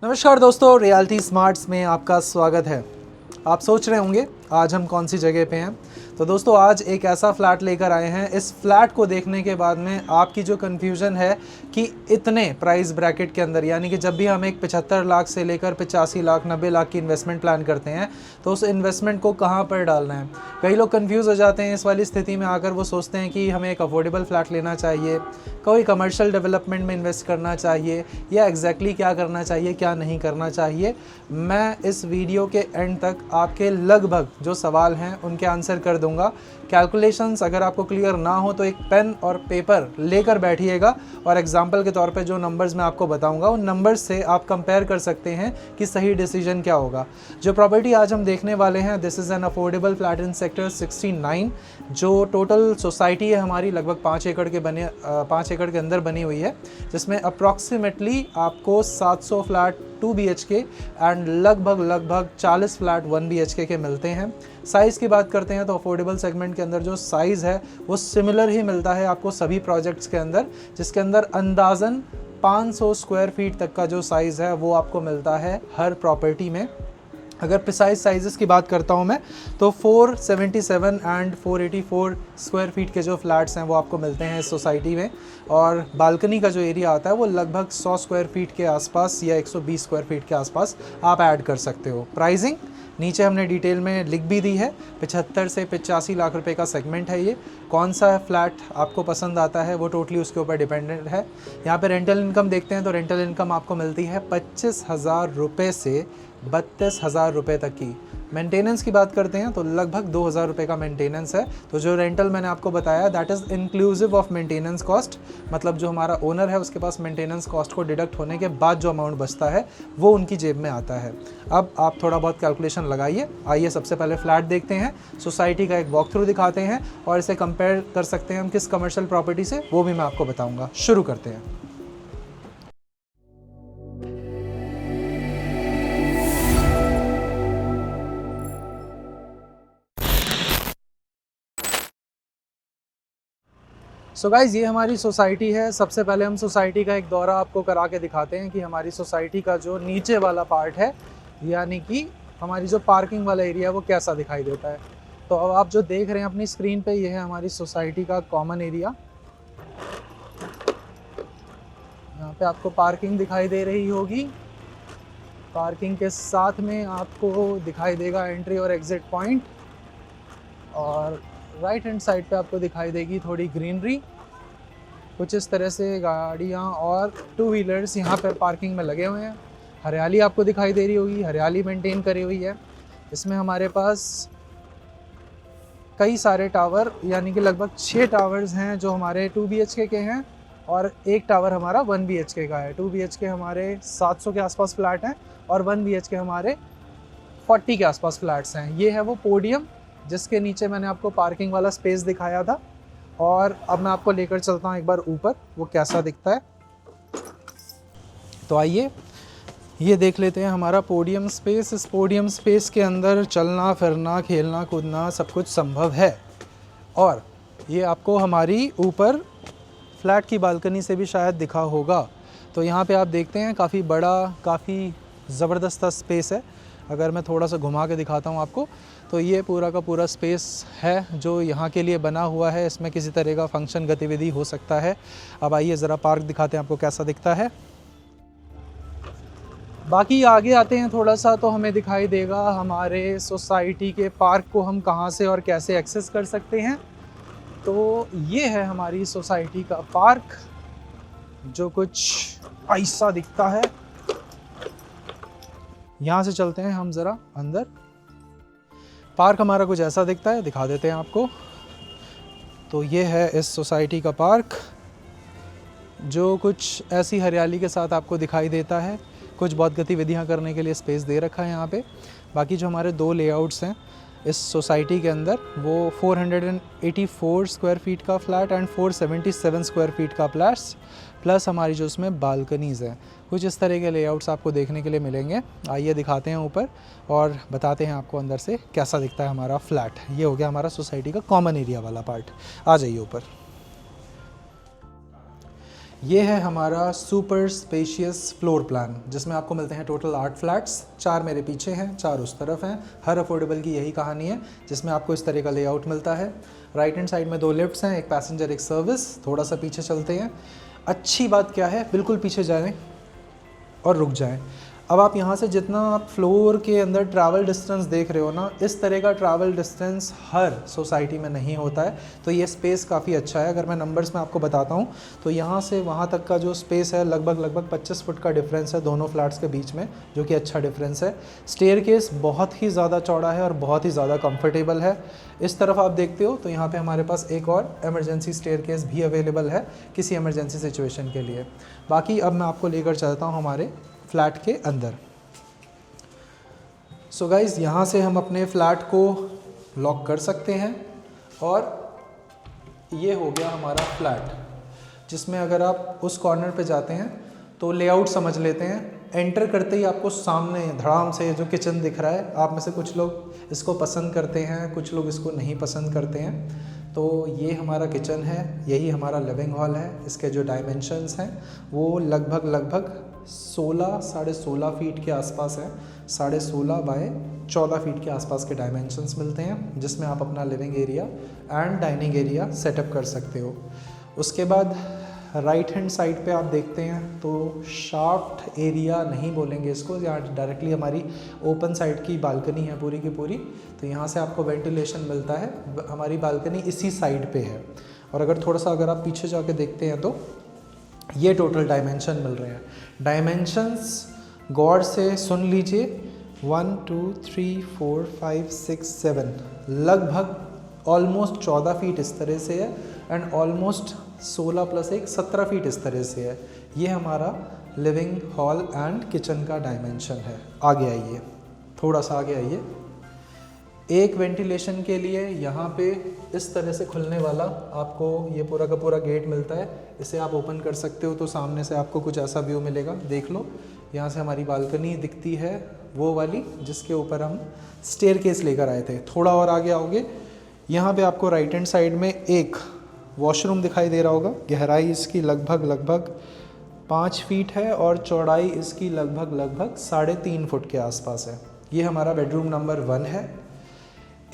नमस्कार दोस्तों, reality smarts में आपका स्वागत है। आप सोच रहे होंगे आज हम कौन सी जगह पे हैं। तो दोस्तों आज एक ऐसा फ्लैट लेकर आए हैं। इस फ्लैट को देखने के बाद में आपकी जो कन्फ्यूज़न है कि इतने प्राइस ब्रैकेट के अंदर, यानी कि जब भी हम एक 75 लाख से लेकर 85 लाख 90 लाख की इन्वेस्टमेंट प्लान करते हैं तो उस इन्वेस्टमेंट को कहाँ पर डालना है। कई लोग कंफ्यूज हो जाते हैं। इस वाली स्थिति में आकर वो सोचते हैं कि हमें एक अफोर्डेबल फ्लैट लेना चाहिए, कोई कमर्शियल डेवलपमेंट में इन्वेस्ट करना चाहिए, या एग्जैक्टली क्या करना चाहिए क्या नहीं करना चाहिए। मैं इस वीडियो के एंड तक आपके लगभग जो सवाल हैं उनके आंसर कर दूंगा। कैलकुलेशंस अगर आपको क्लियर ना हो तो एक पेन और पेपर लेकर बैठिएगा और एग्जांपल के तौर पे जो नंबर्स मैं आपको बताऊंगा उन नंबर्स से आप कंपेयर कर सकते हैं कि सही डिसीजन क्या होगा। जो प्रॉपर्टी आज हम देखने वाले हैं, this is an affordable flat in sector 69। जो टोटल सोसाइटी है हमारी लगभग 5 एकड़ के अंदर बनी हुई है, जिसमें अप्रॉक्सीमेटली आपको 700 फ्लैट 2 BHK एंड लगभग 40 फ्लैट 1 BHK के मिलते हैं। साइज़ की बात करते हैं तो अफोर्डेबल सेगमेंट के अंदर जो साइज़ है वो सिमिलर ही मिलता है आपको सभी प्रोजेक्ट्स के अंदर, जिसके अंदर अंदाज़न 500 स्क्वायर फीट तक का जो साइज़ है वो आपको मिलता है हर प्रॉपर्टी में। अगर प्रिसाइज साइज़ेस की बात करता हूँ मैं तो 477 एंड 484 स्क्वायर फीट के जो फ्लैट्स हैं वो आपको मिलते हैं इस सोसाइटी में, और बालकनी का जो एरिया आता है वो लगभग 100 स्क्वायर फीट के आसपास या 120 स्क्वायर फीट के आसपास आप ऐड कर सकते हो। प्राइसिंग नीचे हमने डिटेल में लिख भी दी है। 75 से 85 लाख रुपए का सेगमेंट है ये। कौन सा फ्लैट आपको पसंद आता है वो टोटली उसके ऊपर डिपेंडेंट है। यहाँ पे रेंटल इनकम देखते हैं तो रेंटल इनकम आपको मिलती है 25,000 रुपये से 32,000 रुपये तक की। मेंटेनेंस की बात करते हैं तो लगभग 2,000 रुपये का मेंटेनेंस है। तो जो रेंटल मैंने आपको बताया that is inclusive of maintenance cost, मतलब जो हमारा ओनर है उसके पास मेंटेनेंस कॉस्ट को डिडक्ट होने के बाद जो अमाउंट बचता है वो उनकी जेब में आता है। अब आप थोड़ा बहुत कैलकुलेशन लगाइए। आइए सबसे पहले फ्लैट देखते हैं, सोसाइटी का एक वॉक थ्रू दिखाते हैं और इसे कंपेयर कर सकते हैं हम किस कमर्शियल प्रॉपर्टी से, वो भी मैं आपको बताऊँगा। शुरू करते हैं। सो गाइज़ ये हमारी सोसाइटी है। सबसे पहले हम सोसाइटी का एक दौरा आपको करा के दिखाते हैं कि हमारी सोसाइटी का जो नीचे वाला पार्ट है, यानी कि हमारी जो पार्किंग वाला एरिया है वो कैसा दिखाई देता है। तो अब आप जो देख रहे हैं अपनी स्क्रीन पे, ये है हमारी सोसाइटी का कॉमन एरिया। यहाँ पे आपको पार्किंग दिखाई दे रही होगी। पार्किंग के साथ में आपको दिखाई देगा एंट्री और एग्जिट पॉइंट, और राइट हैंड साइड पे आपको दिखाई देगी थोड़ी ग्रीनरी। कुछ इस तरह से गाड़ियाँ और 2 व्हीलर्स यहाँ पर पार्किंग में लगे हुए हैं। हरियाली आपको दिखाई दे रही होगी, हरियाली मेंटेन करी हुई है। इसमें हमारे पास कई सारे टावर, यानी कि लगभग 6 टावर्स हैं जो हमारे 2 BHK के हैं, और एक टावर हमारा 1 BHK का है। 2 BHK हमारे 700 के आसपास फ्लैट हैं और 1 BHK हमारे 40 के आसपास फ्लैट्स हैं। ये है वो पोडियम जिसके नीचे मैंने आपको पार्किंग वाला स्पेस दिखाया था, और अब मैं आपको लेकर चलता हूँ एक बार ऊपर, वो कैसा दिखता है। तो आइए ये देख लेते हैं हमारा पोडियम स्पेस। इस पोडियम स्पेस के अंदर चलना फिरना खेलना कूदना सब कुछ संभव है, और ये आपको हमारी ऊपर फ्लैट की बालकनी से भी शायद दिखा होगा। तो यहाँ पे आप देखते हैं काफ़ी बड़ा, काफ़ी ज़बरदस्त स्पेस है। अगर मैं थोड़ा सा घुमा के दिखाता हूँ आपको, तो ये पूरा का पूरा स्पेस है जो यहाँ के लिए बना हुआ है। इसमें किसी तरह का फंक्शन गतिविधि हो सकता है। अब आइए ज़रा पार्क दिखाते हैं आपको कैसा दिखता है। बाकी आगे आते हैं थोड़ा सा तो हमें दिखाई देगा हमारे सोसाइटी के पार्क को हम कहाँ से और कैसे एक्सेस कर सकते हैं। तो ये है हमारी सोसाइटी का पार्क, जो कुछ ऐसा दिखता है। यहाँ से चलते हैं हम ज़रा अंदर। पार्क हमारा कुछ ऐसा दिखता है, दिखा देते हैं आपको। तो ये है इस सोसाइटी का पार्क, जो कुछ ऐसी हरियाली के साथ आपको दिखाई देता है। कुछ बहुत गतिविधियाँ करने के लिए स्पेस दे रखा है यहाँ पे। बाकी जो हमारे 2 लेआउट्स हैं इस सोसाइटी के अंदर, वो 484 स्क्वायर फीट का फ्लैट एंड 477 स्क्वायर फीट का फ्लैट्स, प्लस हमारी जो उसमें बालकनीज़ हैं। कुछ इस तरह के लेआउट्स आपको देखने के लिए मिलेंगे। आइए दिखाते हैं ऊपर और बताते हैं आपको अंदर से कैसा दिखता है हमारा फ्लैट। ये हो गया हमारा सोसाइटी का कॉमन एरिया वाला पार्ट। आ जाइए ऊपर। ये है हमारा सुपर स्पेशियस फ्लोर प्लान, जिसमें आपको मिलते हैं टोटल 8 फ्लैट्स। 4 मेरे पीछे हैं, 4 उस तरफ हैं। हर अफोर्डेबल की यही कहानी है, जिसमें आपको इस तरह का लेआउट मिलता है। राइट हैंड साइड में 2 लिफ्ट्स हैं, एक पैसेंजर एक सर्विस। थोड़ा सा पीछे चलते हैं। अच्छी बात क्या है, बिल्कुल पीछे जाएं और रुक जाएं। अब आप यहाँ से जितना आप फ्लोर के अंदर ट्रैवल डिस्टेंस देख रहे हो ना, इस तरह का ट्रैवल डिस्टेंस हर सोसाइटी में नहीं होता है। तो ये स्पेस काफ़ी अच्छा है। अगर मैं नंबर्स में आपको बताता हूँ तो यहाँ से वहाँ तक का जो स्पेस है लगभग 25 फुट का डिफरेंस है दोनों फ्लैट्स के बीच में, जो कि अच्छा डिफरेंस है। स्टेयरकेस बहुत ही ज़्यादा चौड़ा है और बहुत ही ज़्यादा कंफर्टेबल है। इस तरफ आप देखते हो तो यहाँ पे हमारे पास एक और इमरजेंसी स्टेयरकेस भी अवेलेबल है किसी इमरजेंसी सिचुएशन के लिए। बाकी अब मैं आपको लेकर चलता हूँ हमारे फ्लैट के अंदर। सो गाइज़, यहाँ से हम अपने फ्लैट को लॉक कर सकते हैं और ये हो गया हमारा फ्लैट, जिसमें अगर आप उस कॉर्नर पे जाते हैं तो लेआउट समझ लेते हैं। एंटर करते ही आपको सामने धड़ाम से जो किचन दिख रहा है, आप में से कुछ लोग इसको पसंद करते हैं, कुछ लोग इसको नहीं पसंद करते हैं। तो ये हमारा किचन है, यही हमारा लिविंग हॉल है। इसके जो डायमेंशंस हैं वो लगभग 16 साढ़े 16 फीट के आसपास है। 16.5 बाय 14 फीट के आसपास के डायमेंशंस मिलते हैं, जिसमें आप अपना living area and dining area setup कर सकते हो। उसके बाद राइट हैंड साइड पे आप देखते हैं तो शाफ्ट एरिया नहीं बोलेंगे इसको, यहाँ डायरेक्टली हमारी ओपन साइड की बालकनी है पूरी की पूरी। तो यहाँ से आपको वेंटिलेशन मिलता है। हमारी बालकनी इसी साइड पे है। और अगर आप पीछे जाके देखते हैं तो ये टोटल डायमेंशन मिल रहे हैं। डायमेंशंस गौर से सुन लीजिए, 1 2 3 4 5 6 7 लगभग ऑलमोस्ट 14 फीट इस तरह से है एंड ऑलमोस्ट 16 प्लस 1 17 फीट इस तरह से है। ये हमारा लिविंग हॉल एंड किचन का डायमेंशन है। आगे आइए, थोड़ा सा आगे आइए। एक वेंटिलेशन के लिए यहाँ पे इस तरह से खुलने वाला आपको ये पूरा का पूरा गेट मिलता है। इसे आप ओपन कर सकते हो तो सामने से आपको कुछ ऐसा व्यू मिलेगा। देख लो, यहाँ से हमारी बालकनी दिखती है, वो वाली जिसके ऊपर हम स्टेयरकेस लेकर आए थे। थोड़ा और आगे आओगे, यहाँ पे आपको राइट हैंड साइड में एक वॉशरूम दिखाई दे रहा होगा। गहराई इसकी लगभग 5 फीट है और चौड़ाई इसकी लगभग 3.5 फुट के आसपास है। ये हमारा बेडरूम नंबर 1 है।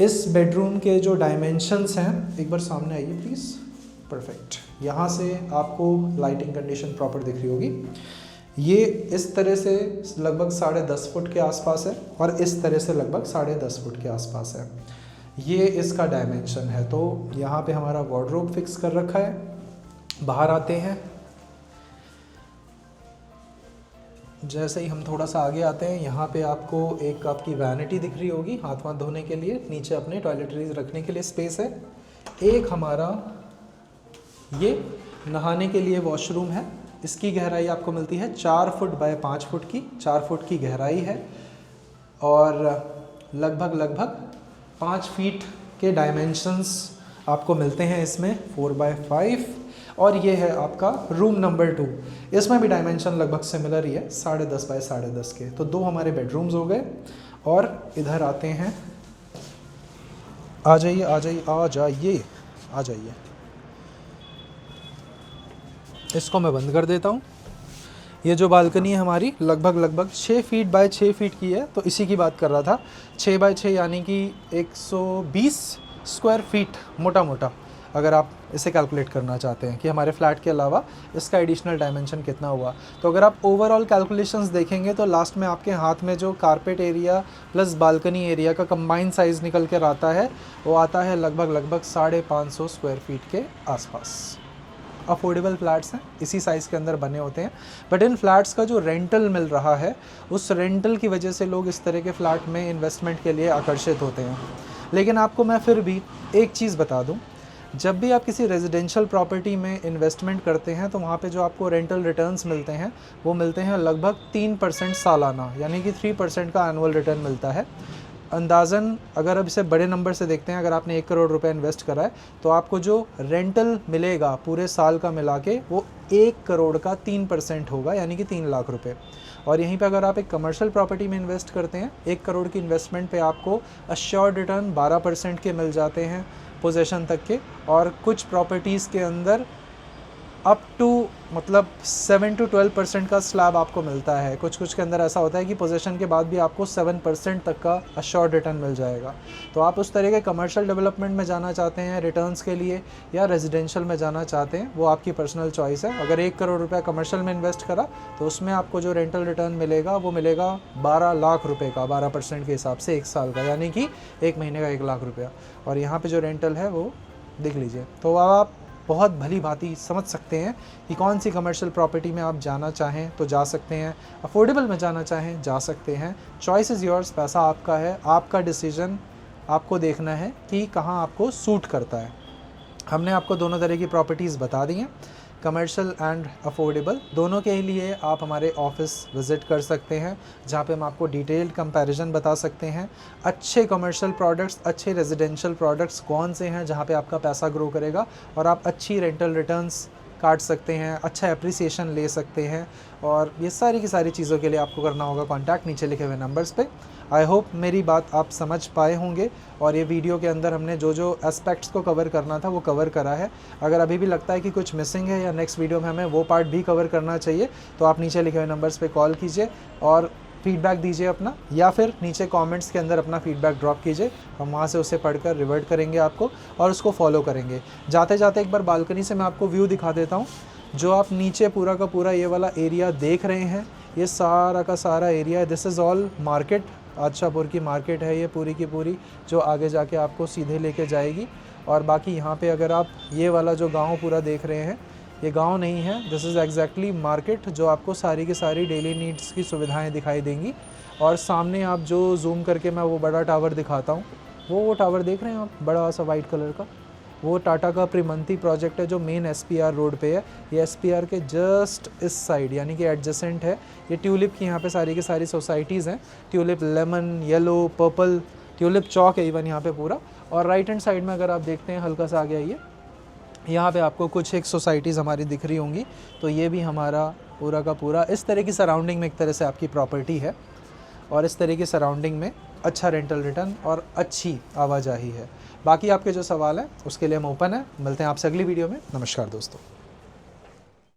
इस बेडरूम के जो डायमेंशंस हैं, एक बार सामने आइए प्लीज़। परफेक्ट। यहाँ से आपको लाइटिंग कंडीशन प्रॉपर दिख रही होगी। ये इस तरह से लगभग 10.5 फुट के आसपास है और इस तरह से लगभग 10.5 फुट के आसपास है। ये इसका डायमेंशन है। तो यहाँ पे हमारा वार्डरोब फिक्स कर रखा है। बाहर आते हैं, जैसे ही हम थोड़ा सा आगे आते हैं, यहाँ पे आपको एक आपकी वैनिटी दिख रही होगी हाथ वाथ धोने के लिए। नीचे अपने टॉयलेटरीज रखने के लिए स्पेस है। एक हमारा ये नहाने के लिए वॉशरूम है। इसकी गहराई आपको मिलती है 4 फुट बाय 5 फुट की। 4 फुट की गहराई है और लगभग 5 फीट के डायमेंशंस आपको मिलते हैं इसमें, 4 बाय 5। और ये है आपका रूम नंबर 2। इसमें भी डायमेंशन लगभग सिमिलर ही है, 10.5 बाय 10.5 के। तो 2 हमारे बेडरूम्स हो गए। और इधर आते हैं, आ जाइए आ जाइए आ जाइए आ जाइए। इसको मैं बंद कर देता हूँ। ये जो बालकनी है हमारी लगभग 6 फीट बाय 6 फीट की है। तो इसी की बात कर रहा था, 6 बाय 6 यानी कि 120 स्क्वायर फीट मोटा मोटा, अगर आप इसे कैलकुलेट करना चाहते हैं कि हमारे फ्लैट के अलावा इसका एडिशनल डायमेंशन कितना हुआ। तो अगर आप ओवरऑल कैलकुलेशंस देखेंगे तो लास्ट में आपके हाथ में जो carpet area plus balcony area का कंबाइंड साइज़ निकल कर आता है, वो आता है लगभग 550 स्क्वायर फीट के आसपास। अफोर्डेबल फ्लैट्स हैं, इसी साइज़ के अंदर बने होते हैं। बट इन फ्लैट्स का जो रेंटल मिल रहा है, उस रेंटल की वजह से लोग इस तरह के फ्लैट में इन्वेस्टमेंट के लिए आकर्षित होते हैं। लेकिन आपको मैं फिर भी एक चीज़ बता दूं, जब भी आप किसी रेजिडेंशियल प्रॉपर्टी में इन्वेस्टमेंट करते हैं तो वहाँ पे जो आपको रेंटल रिटर्न्स मिलते हैं वो मिलते हैं लगभग 3% सालाना, यानी कि 3% का एनुअल रिटर्न मिलता है। अंदाज़न अगर अब इसे बड़े नंबर से देखते हैं, अगर आपने 1 करोड़ रुपए इन्वेस्ट करा है तो आपको जो रेंटल मिलेगा पूरे साल का मिला के वो 1 करोड़ का 3% होगा, यानी कि 3 लाख रुपए। और यहीं पे अगर आप एक कमर्शियल प्रॉपर्टी में इन्वेस्ट करते हैं, 1 करोड़ की इन्वेस्टमेंट पे आपको अश्योर्ड रिटर्न 12% के मिल जाते हैं पोजेशन तक के। और कुछ प्रॉपर्टीज़ के अंदर अप टू मतलब 7 to 12% का स्लैब आपको मिलता है। कुछ कुछ के अंदर ऐसा होता है कि पोजीशन के बाद भी आपको 7% तक का अश्योर्ड रिटर्न मिल जाएगा। तो आप उस तरह के कमर्शियल डेवलपमेंट में जाना चाहते हैं रिटर्न्स के लिए या रेजिडेंशियल में जाना चाहते हैं, वो आपकी पर्सनल चॉइस है। अगर 1 करोड़ रुपया कमर्शियल में इन्वेस्ट करा तो उसमें आपको जो रेंटल रिटर्न मिलेगा वो मिलेगा 12 लाख रुपये का, 12% के हिसाब से 1 साल का, यानी कि 1 महीने का 1 लाख रुपया। और यहाँ पे जो रेंटल है वो देख लीजिए। तो आप बहुत भली भांति समझ सकते हैं कि कौन सी कमर्शियल प्रॉपर्टी में आप जाना चाहें तो जा सकते हैं, अफोर्डेबल में जाना चाहें जा सकते हैं। चॉइस इज़ योर्स, पैसा आपका है, आपका डिसीजन, आपको देखना है कि कहाँ आपको सूट करता है। हमने आपको दोनों तरह की प्रॉपर्टीज़ बता दी हैं, कमर्शियल एंड अफोर्डेबल। दोनों के लिए आप हमारे ऑफिस विज़िट कर सकते हैं, जहाँ पे हम आपको डिटेल्ड कंपैरिजन बता सकते हैं। अच्छे कमर्शियल प्रोडक्ट्स, अच्छे रेजिडेंशियल प्रोडक्ट्स कौन से हैं जहाँ पे आपका पैसा ग्रो करेगा और आप अच्छी रेंटल रिटर्न्स काट सकते हैं, अच्छा एप्रिसिएशन ले सकते हैं। और ये सारी की सारी चीज़ों के लिए आपको करना होगा कॉन्टैक्ट नीचे लिखे हुए नंबर्स पे। आई होप मेरी बात आप समझ पाए होंगे और ये वीडियो के अंदर हमने जो जो एस्पेक्ट्स को कवर करना था वो कवर करा है। अगर अभी भी लगता है कि कुछ मिसिंग है या नेक्स्ट वीडियो में हमें वो पार्ट भी कवर करना चाहिए तो आप नीचे लिखे हुए नंबर्स पे कॉल कीजिए और फीडबैक दीजिए अपना, या फिर नीचे कमेंट्स के अंदर अपना फीडबैक ड्रॉप कीजिए। हम वहाँ से उसे पढ़कर रिवर्ट करेंगे आपको और उसको फॉलो करेंगे। जाते जाते एक बार बालकनी से मैं आपको व्यू दिखा देता हूँ। जो आप नीचे पूरा का पूरा ये वाला एरिया देख रहे हैं, ये सारा का सारा एरिया है, दिस इज़ ऑल मार्केट। आदशाहपुर की मार्केट है ये पूरी की पूरी, जो आगे जाके आपको सीधे लेके जाएगी। और बाकी यहाँ पे अगर आप ये वाला जो गांव पूरा देख रहे हैं, ये गांव नहीं है, दिस इज़ एग्जैक्टली मार्केट, जो आपको सारी की सारी डेली नीड्स की सुविधाएं दिखाई देंगी। और सामने आप जो जूम करके मैं वो बड़ा टावर दिखाता हूँ, वो टावर देख रहे हैं आप, बड़ा सा वाइट कलर का, वो टाटा का प्रीमंती प्रोजेक्ट है जो मेन एसपीआर रोड पे है। ये एसपीआर के जस्ट इस साइड यानी कि एडजेसेंट है। ये ट्यूलिप की यहाँ पे सारी की सारी सोसाइटीज़ हैं, tulip lemon, yellow, purple, tulip चौक है इवन यहाँ पे पूरा। और राइट हैंड साइड में अगर आप देखते हैं हल्का सा आगे आइए, यहाँ पे आपको कुछ एक सोसाइटीज़ हमारी दिख रही होंगी। तो ये भी हमारा पूरा का पूरा इस तरह की सराउंडिंग में एक तरह से आपकी प्रॉपर्टी है और इस तरह की सराउंडिंग में अच्छा रेंटल रिटर्न और अच्छी आवाजाही है। बाकी आपके जो सवाल हैं उसके लिए हम ओपन है। मिलते हैं आपसे अगली वीडियो में। नमस्कार दोस्तों।